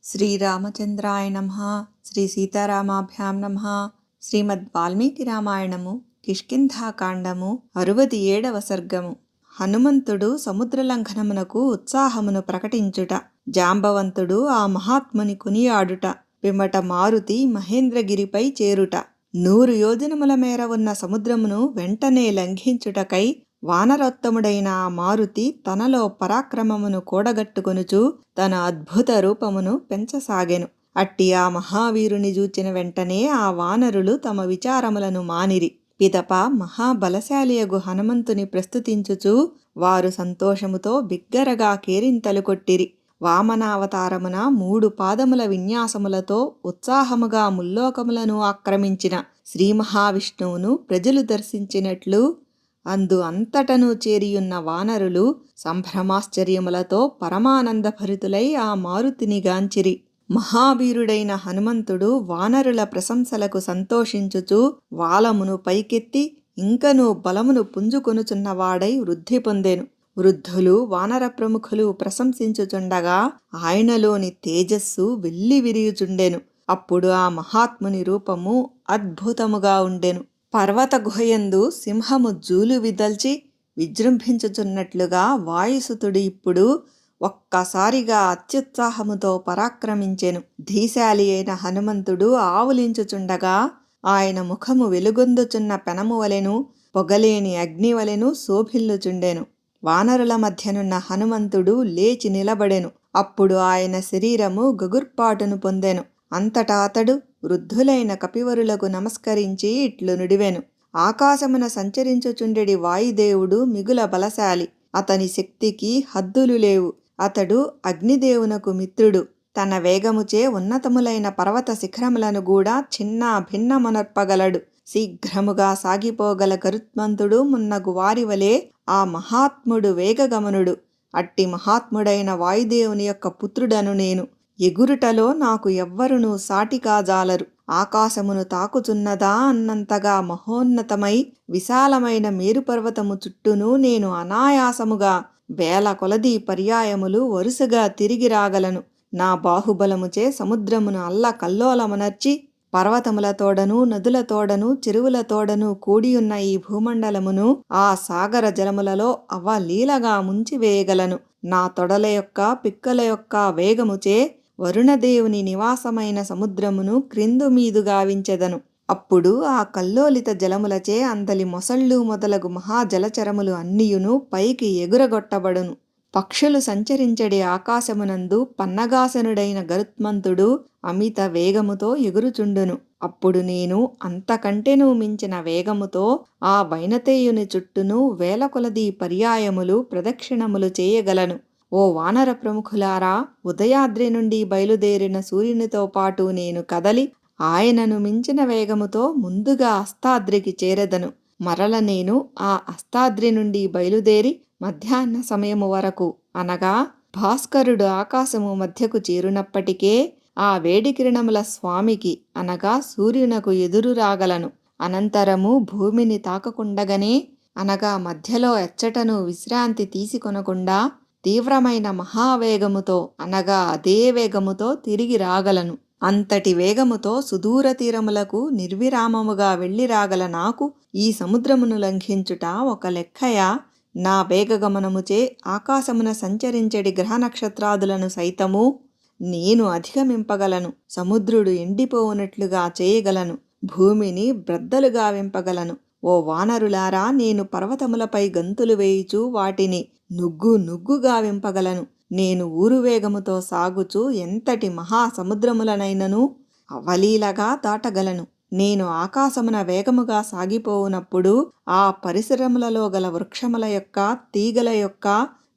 శ్రీరామచంద్రాయ నమః. శ్రీ సీతారామాభ్యాం నమః. శ్రీమద్ వాల్మీకి రామాయణము కిష్కింధాకాండము 67వ సర్గము. హనుమంతుడు సముద్రలంఘనమునకు ఉత్సాహమును ప్రకటించుట. జాంబవంతుడు ఆ మహాత్ముని కొనియాడుట. పిమ్మట మారుతి మహేంద్రగిరిపై చేరుట. 100 యోజనముల మేర ఉన్న సముద్రమును వెంటనే లంఘించుటకై వానరోత్తముడైన ఆ మారుతి తనలో పరాక్రమమును కూడగట్టుకొనుచు తన అద్భుత రూపమును పెంచసాగెను. అట్టి ఆ మహావీరుని జూచిన వెంటనే ఆ వానరులు తమ విచారములను మానిరి. పిదప మహాబలశాలియగు హనుమంతుని ప్రస్తుతించుచు వారు సంతోషముతో బిగ్గరగా కేరింతలు కొట్టిరి. వామనావతారమున 3 పాదముల విన్యాసములతో ఉత్సాహముగా ముల్లోకములను ఆక్రమించిన శ్రీ మహావిష్ణువును ప్రజలు దర్శించినట్లు అందు అంతటను చేరియున్న వానరులు సంభ్రమాశ్చర్యములతో పరమానందభరితులై ఆ మారుతిని గాంచిరి. మహావీరుడైన హనుమంతుడు వానరుల ప్రశంసలకు సంతోషించుచు వాలమును పైకెత్తి ఇంకనూ బలమును పుంజుకొనుచున్నవాడై వృద్ధి పొందెను. వృద్ధులు వానర ప్రముఖులు ప్రశంసించుచుండగా ఆయనలోని తేజస్సు వెల్లి విరియుచుండెను. అప్పుడు ఆ మహాత్ముని రూపము అద్భుతముగా ఉండెను. పర్వత గుహయందు సింహము జూలు విదల్చి విజృంభించుచున్నట్లుగా వాయుసుతుడు ఇప్పుడు ఒక్కసారిగా అత్యుత్సాహముతో పరాక్రమించెను. ధీశాలి అయిన హనుమంతుడు ఆవులించుచుండగా ఆయన ముఖము వెలుగొందుచున్న పెనము వలెను పొగలేని అగ్నివలెను శోభిల్లుచుండెను. వానరుల మధ్యనున్న హనుమంతుడు లేచి నిలబడెను. అప్పుడు ఆయన శరీరము గగుర్పాటును పొందెను. అంతటా అతడు వృద్ధులైన కపివరులకు నమస్కరించి ఇట్లు నుడివెను. ఆకాశమున సంచరించుచుండెడి వాయుదేవుడు మిగుల బలశాలి. అతని శక్తికి హద్దులు లేవు. అతడు అగ్నిదేవునకు మిత్రుడు. తన వేగముచే ఉన్నతములైన పర్వత శిఖరములను కూడా చిన్న భిన్నమునర్పగలడు. శీఘ్రముగా సాగిపోగల గరుత్మంతుడు మున్నగు వారివలే ఆ మహాత్ముడు వేగగమనుడు. అట్టి మహాత్ముడైన వాయుదేవుని యొక్క పుత్రుడను నేను. ఎగురుటలో నాకు ఎవ్వరునూ సాటికాజాలరు. ఆకాశమును తాకుచున్నదా అన్నంతగా మహోన్నతమై విశాలమైన మేరుపర్వతము చుట్టూను నేను అనాయాసముగా వేల కొలది పర్యాయములు వరుసగా తిరిగి రాగలను. నా బాహుబలముచే సముద్రమును అల్లకల్లోలమనర్చి పర్వతములతోడను నదులతోడను చెరువులతోడను కూడియున్న ఈ భూమండలమును ఆ సాగర జలములలో అవలీలగా ముంచివేయగలను. నా తొడల యొక్క పిక్కల యొక్క వేగముచే వరుణదేవుని నివాసమైన సముద్రమును క్రిందు మీదుగా వించెదను. అప్పుడు ఆ కల్లోలిత జలములచే అందలి మొసళ్ళు మొదలగు మహాజలచరములు అన్నియును పైకి ఎగురగొట్టబడును. పక్షులు సంచరించడి ఆకాశమునందు పన్నగాసనుడైన గరుత్మంతుడు అమిత వేగముతో ఎగురుచుండును. అప్పుడు నేను అంతకంటెనూ మించిన వేగముతో ఆ వైనతేయుని చుట్టూను వేల కొలది పర్యాయములు ప్రదక్షిణములు చేయగలను. ఓ వానర ప్రముఖులారా, ఉదయాద్రి నుండి బయలుదేరిన సూర్యునితో పాటు నేను కదలి ఆయనను మించిన వేగముతో ముందుగా అస్తాద్రికి చేరెదను. మరల నేను ఆ అస్తాద్రి నుండి బయలుదేరి మధ్యాహ్న సమయము వరకు అనగా భాస్కరుడు ఆకాశము మధ్యకు చేరునప్పటికే ఆ వేడి కిరణముల స్వామికి అనగా సూర్యునకు ఎదురు రాగలను. అనంతరము భూమిని తాకకుండగనే అనగా మధ్యలో ఎచ్చటను విశ్రాంతి తీసుకొనకుండా తీవ్రమైన మహావేగముతో అనగా అదే వేగముతో తిరిగి రాగలను. అంతటి వేగముతో సుదూర తీరములకు నిర్విరామముగా వెళ్ళి రాగల నాకు ఈ సముద్రమును లంఘించుట ఒక లెక్కయా? నా వేగగమనముచే ఆకాశమున సంచరించడి గ్రహ నక్షత్రాదులను సైతము నేను అధిగమింపగలను. సముద్రుడు ఎండిపోవునట్లుగా చేయగలను. భూమిని బ్రద్దలుగా వింపగలను. ఓ వానరులారా, నేను పర్వతములపై గంతులు వేయుచు వాటిని నుగ్గుగా వింపగలను. నేను ఊరువేగముతో సాగుచు ఎంతటి మహాసముద్రములనైనను అవలీలగా దాటగలను. నేను ఆకాశమున వేగముగా సాగిపోవునప్పుడు ఆ పరిసరములలో గల వృక్షముల యొక్క తీగల యొక్క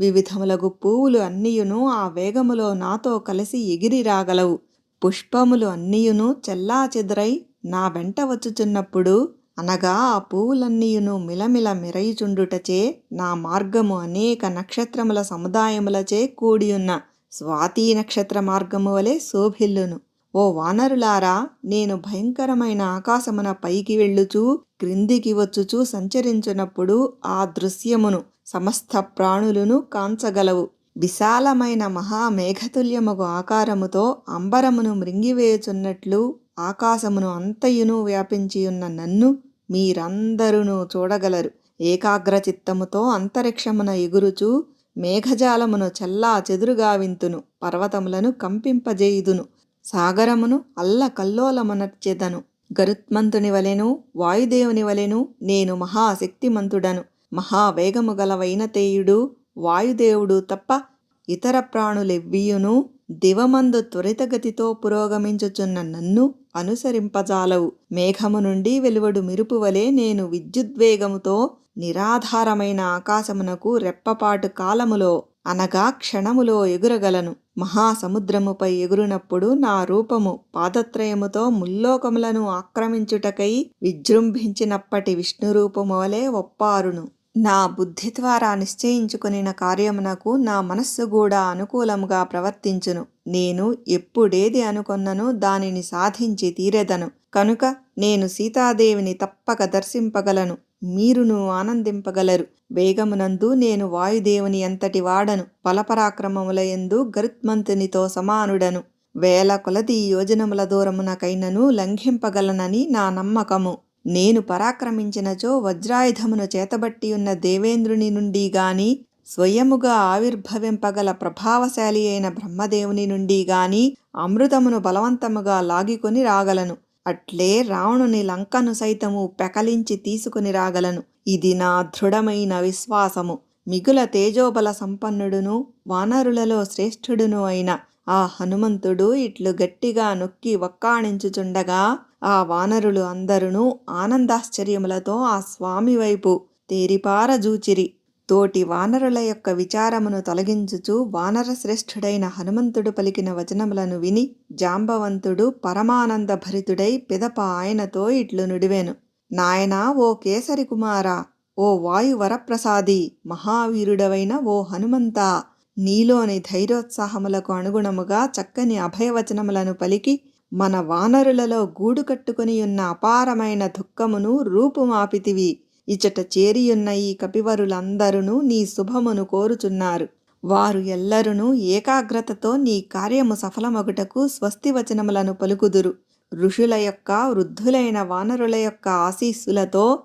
వివిధములగు పువ్వులు అన్నియును ఆ వేగములో నాతో కలిసి ఎగిరి రాగలవు. పుష్పములు అన్నియును చెల్లా చెదరై నా వెంట వచ్చుచున్నప్పుడు అనగా ఆ పువ్వులన్నీయును మిలమిల మెరయుచుండుటచే నా మార్గము అనేక నక్షత్రముల సముదాయములచే కూడియున్న స్వాతి నక్షత్ర మార్గము వలె శోభిల్లును. ఓ వానరులారా, నేను భయంకరమైన ఆకాశమున పైకి వెళ్ళుచూ క్రిందికి వచ్చుచూ సంచరించునప్పుడు ఆ దృశ్యమును సమస్త ప్రాణులను కాంచగలవు. విశాలమైన మహామేఘతుల్యమగు ఆకారముతో అంబరమును మృంగివేయుచున్నట్లు ఆకాశమును అంతయును వ్యాపించియున్న నన్ను మీరందరూ చూడగలరు. ఏకాగ్రచిత్తముతో అంతరిక్షమున ఎగురుచు మేఘజాలమును చల్లా చెదురుగా వింతును. పర్వతములను కంపింపజేయుదును. సాగరమును అల్లకల్లోలమునర్చెదను. గరుత్మంతుని వలెను వాయుదేవుని వలెను నేను మహాశక్తిమంతుడను. మహావేగము గల వైనతేయుడు వాయుదేవుడు తప్ప ఇతర ప్రాణులెవ్వియును దివమందు త్వరితగతితో పురోగమించుచున్న నన్ను అనుసరింపజాలవు. మేఘము నుండి వెలువడు మెరుపు వలె నేను విద్యుద్వేగముతో నిరాధారమైన ఆకాశమునకు రెప్పపాటు కాలములో అనగా క్షణములో ఎగురగలను. మహాసముద్రముపై ఎగురునప్పుడు నా రూపము పాదత్రయముతో ముల్లోకములను ఆక్రమించుటకై విజృంభించినప్పటి విష్ణురూపము వలె ఒప్పారును. నా బుద్ధి ద్వారా నిశ్చయించుకొనిన కార్యమునకు నా మనస్సు కూడా అనుకూలముగా ప్రవర్తించును. నేను ఎప్పుడేది అనుకొన్ననో దానిని సాధించి తీరెదను. కనుక నేను సీతాదేవిని తప్పక దర్శింపగలను. మీరును ఆనందింపగలరు. వేగమునందు నేను వాయుదేవుని ఎంతటి వాడను. బలపరాక్రమములయందు గరుత్మంతునితో సమానుడను. వేల కొలది యోజనముల దూరమునకైనను లంఘింపగలనని నా నమ్మకము. నేను పరాక్రమించినచో వజ్రాయుధమును చేతబట్టియున్న దేవేంద్రుని నుండి గాని స్వయముగా ఆవిర్భవింపగల ప్రభావశాలి అయిన బ్రహ్మదేవుని నుండి గాని అమృతమును బలవంతముగా లాగికొని రాగలను. అట్లే రావణుని లంకను సైతము పెకలించి తీసుకుని రాగలను. ఇది నా దృఢమైన విశ్వాసము. మిగుల తేజోబల సంపన్నుడును వానరులలో శ్రేష్ఠుడును అయిన ఆ హనుమంతుడు ఇట్లు గట్టిగా నొక్కి వక్కాణించుచుండగా ఆ వానరులు అందరును ఆనందాశ్చర్యములతో ఆ స్వామి వైపు తేరిపారజూచిరి. తోటి వానరుల యొక్క విచారమును తొలగించుచు వానర శ్రేష్ఠుడైన హనుమంతుడు పలికిన వచనములను విని జాంబవంతుడు పరమానంద భరితుడై పిదప ఆయనతో ఇట్లు నుడివెను. నాయనా, ఓ కేసరి కుమారా, ఓ వాయువరప్రసాది, మహావీరుడవైన ఓ హనుమంతా, నీలోని ధైర్యోత్సాహములకు అనుగుణముగా చక్కని అభయవచనములను పలికి మన వానరులలో గూడు కట్టుకునియున్న అపారమైన దుఃఖమును రూపుమాపితివి. ఇచట చేరియున్న ఈ కపివరులందరూ నీ శుభమును కోరుచున్నారు. వారు ఎల్లరునూ ఏకాగ్రతతో నీ కార్యము సఫలమగుటకు స్వస్తి వచనములను పలుకుదురు. ఋషుల యొక్క వృద్ధులైన వానరుల యొక్క ఆశీస్సులతో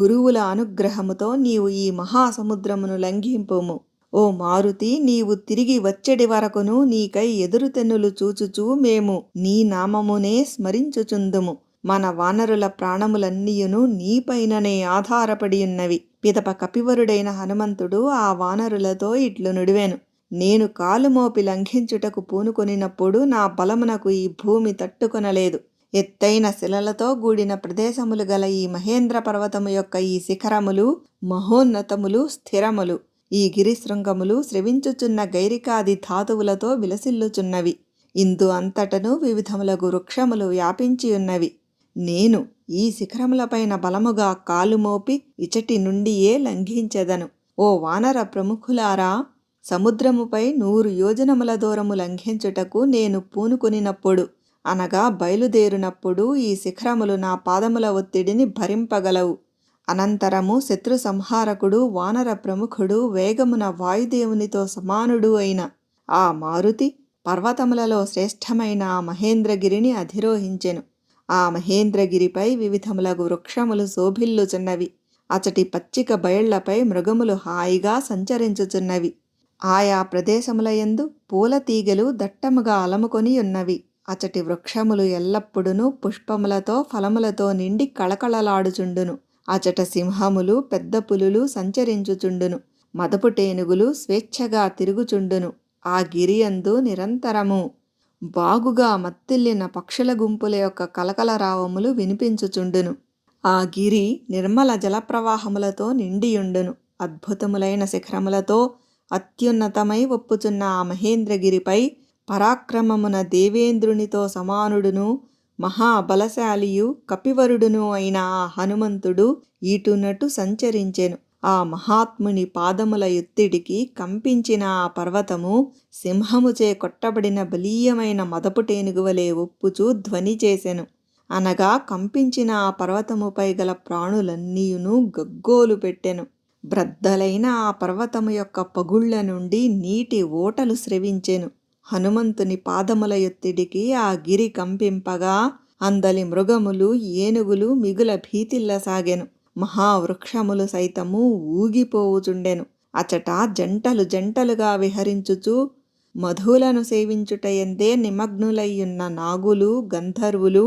గురువుల అనుగ్రహముతో నీవు ఈ మహాసముద్రమును లంఘింపుము. ఓ మారుతి, నీవు తిరిగి వచ్చెడి వరకును నీకై ఎదురుతెన్నులు చూచుచూ మేము నీ నామమునే స్మరించుచుందుము. మన వానరుల ప్రాణములన్నీయును నీపైననే ఆధారపడియున్నవి. పిదప కపివరుడైన హనుమంతుడు ఆ వానరులతో ఇట్లు నుడివెను. నేను కాలుమోపి లంఘించుటకు పూనుకొనినప్పుడు నా బలమునకు ఈ భూమి తట్టుకొనలేదు. ఎత్తైన శిలలతో కూడిన ప్రదేశములు గల ఈ మహేంద్ర పర్వతము యొక్క ఈ శిఖరములు మహోన్నతములు, స్థిరములు. ఈ గిరిశృంగములు స్రవించుచున్న గైరికాది ధాతువులతో విలసిల్లుచున్నవి. ఇందు అంతటను వివిధములగు వృక్షములు వ్యాపించియున్నవి. నేను ఈ శిఖరములపైన బలముగా కాలుమోపి ఇచటి నుండియే లంఘించెదను. ఓ వానర ప్రముఖులారా, సముద్రముపై 100 యోజనముల దూరము లంఘించుటకు నేను పూనుకొనినప్పుడు అనగా బయలుదేరినప్పుడు ఈ శిఖరములు నా పాదముల ఒత్తిడిని భరింపగలవు. అనంతరము శత్రు సంహారకుడు వానర ప్రముఖుడు వేగమున వాయుదేవునితో సమానుడు అయిన ఆ మారుతి పర్వతములలో శ్రేష్టమైన ఆ మహేంద్రగిరిని అధిరోహించెను. ఆ మహేంద్రగిరిపై వివిధములగు వృక్షములు శోభిల్లుచున్నవి. అచటి పచ్చిక బయళ్లపై మృగములు హాయిగా సంచరించుచున్నవి. ఆయా ప్రదేశములయందు పూల తీగలు దట్టముగా అలముకొని ఉన్నవి. అచటి వృక్షములు ఎల్లప్పుడూ పుష్పములతో ఫలములతో నిండి కళకళలాడుచుండును. అచట సింహములు పెద్ద పులులు సంచరించుచుండును. మదపుటేనుగులు స్వేచ్ఛగా తిరుగుచుండును. ఆ గిరియందు నిరంతరము బాగుగా మత్తిల్లిన పక్షుల గుంపుల యొక్క కలకలరావములు వినిపించుచుండును. ఆ గిరి నిర్మల జలప్రవాహములతో నిండియుండును. అద్భుతములైన శిఖరములతో అత్యున్నతమై ఒప్పుచున్న ఆ మహేంద్రగిరిపై పరాక్రమమున దేవేంద్రునితో సమానుడును మహాబలశాలియు కపివరుడును అయిన ఆ హనుమంతుడు ఈటునటు సంచరించెను. ఆ మహాత్ముని పాదముల ఎత్తిడికి కంపించిన ఆ పర్వతము సింహముచే కొట్టబడిన బలీయమైన మదపుటేనుగువలే ఒప్పుచూ ధ్వని చేసెను. అనగా కంపించిన ఆ పర్వతముపై గల ప్రాణులన్నీయును గగ్గోలు పెట్టెను. బ్రద్దలైన ఆ పర్వతము యొక్క పగుళ్ల నుండి నీటి ఓటలు స్రవించెను. హనుమంతుని పాదముల ఎత్తిడికి ఆ గిరి కంపింపగా అందలి మృగములు ఏనుగులు మిగుల భీతిల్లసాగెను. మహావృక్షములు సైతము ఊగిపోవుచుండెను. అచట జంటలు జంటలుగా విహరించుచు మధులను సేవించుటయందే నిమగ్నులయ్యున్న నాగులు, గంధర్వులు,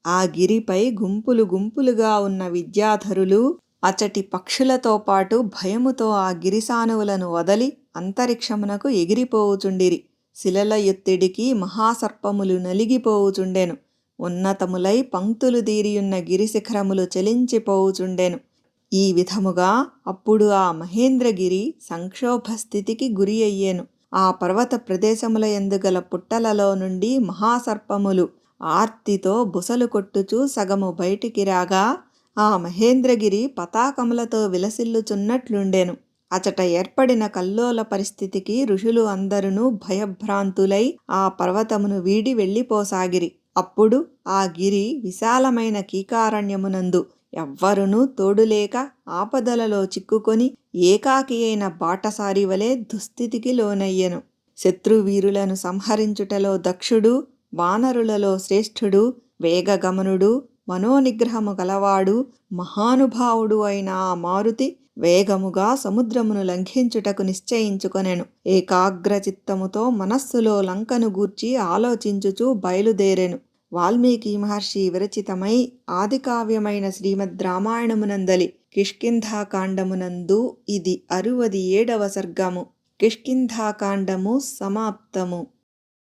ఆ గిరిపై గుంపులు గుంపులుగా ఉన్న విద్యాధరులు అచటి పక్షులతో పాటు భయముతో ఆ గిరిసానువులను వదలి అంతరిక్షమునకు ఎగిరిపోవుచుండిరి. శిలల ఎత్తిడికి మహాసర్పములు నలిగిపోవుచుండెను. ఉన్నతములై పంక్తులు దీరియున్న గిరిశిఖరములు చలించిపోవుచుండెను. ఈ విధముగా అప్పుడు ఆ మహేంద్రగిరి సంక్షోభస్థితికి గురి అయ్యేను. ఆ పర్వత ప్రదేశముల ఎందుగల పుట్టలలో నుండి మహాసర్పములు ఆర్తితో బుసలు కొట్టుచూ సగము బయటికి రాగా ఆ మహేంద్రగిరి పతాకములతో విలసిల్లుచున్నట్లుండెను. అచట ఏర్పడిన కల్లోల పరిస్థితికి ఋషులు అందరును భయభ్రాంతులై ఆ పర్వతమును వీడి వెళ్ళిపోసాగిరి. అప్పుడు ఆ గిరి విశాలమైన కీకారణ్యమునందు ఎవ్వరునూ తోడులేక ఆపదలలో చిక్కుకొని ఏకాకి అయిన బాటసారి వలె దుస్థితికి లోనయ్యెను. శత్రువీరులను సంహరించుటలో దక్షుడు, వానరులలో శ్రేష్ఠుడు, వేగగమనుడు, మనోనిగ్రహము గలవాడు, మహానుభావుడు అయిన ఆ మారుతి వేగముగా సముద్రమును లంఘించుటకు నిశ్చయించుకొనెను. ఏకాగ్రచిత్తముతో మనస్సులో లంకను గూర్చి ఆలోచించుచూ బయలుదేరెను. వాల్మీకి మహర్షి విరచితమై ఆదికావ్యమైన శ్రీమద్ రామాయణమునందలి కిష్కింధాకాండమునందు ఇది 67వ సర్గము. కిష్కింధాకాండము సమాప్తము.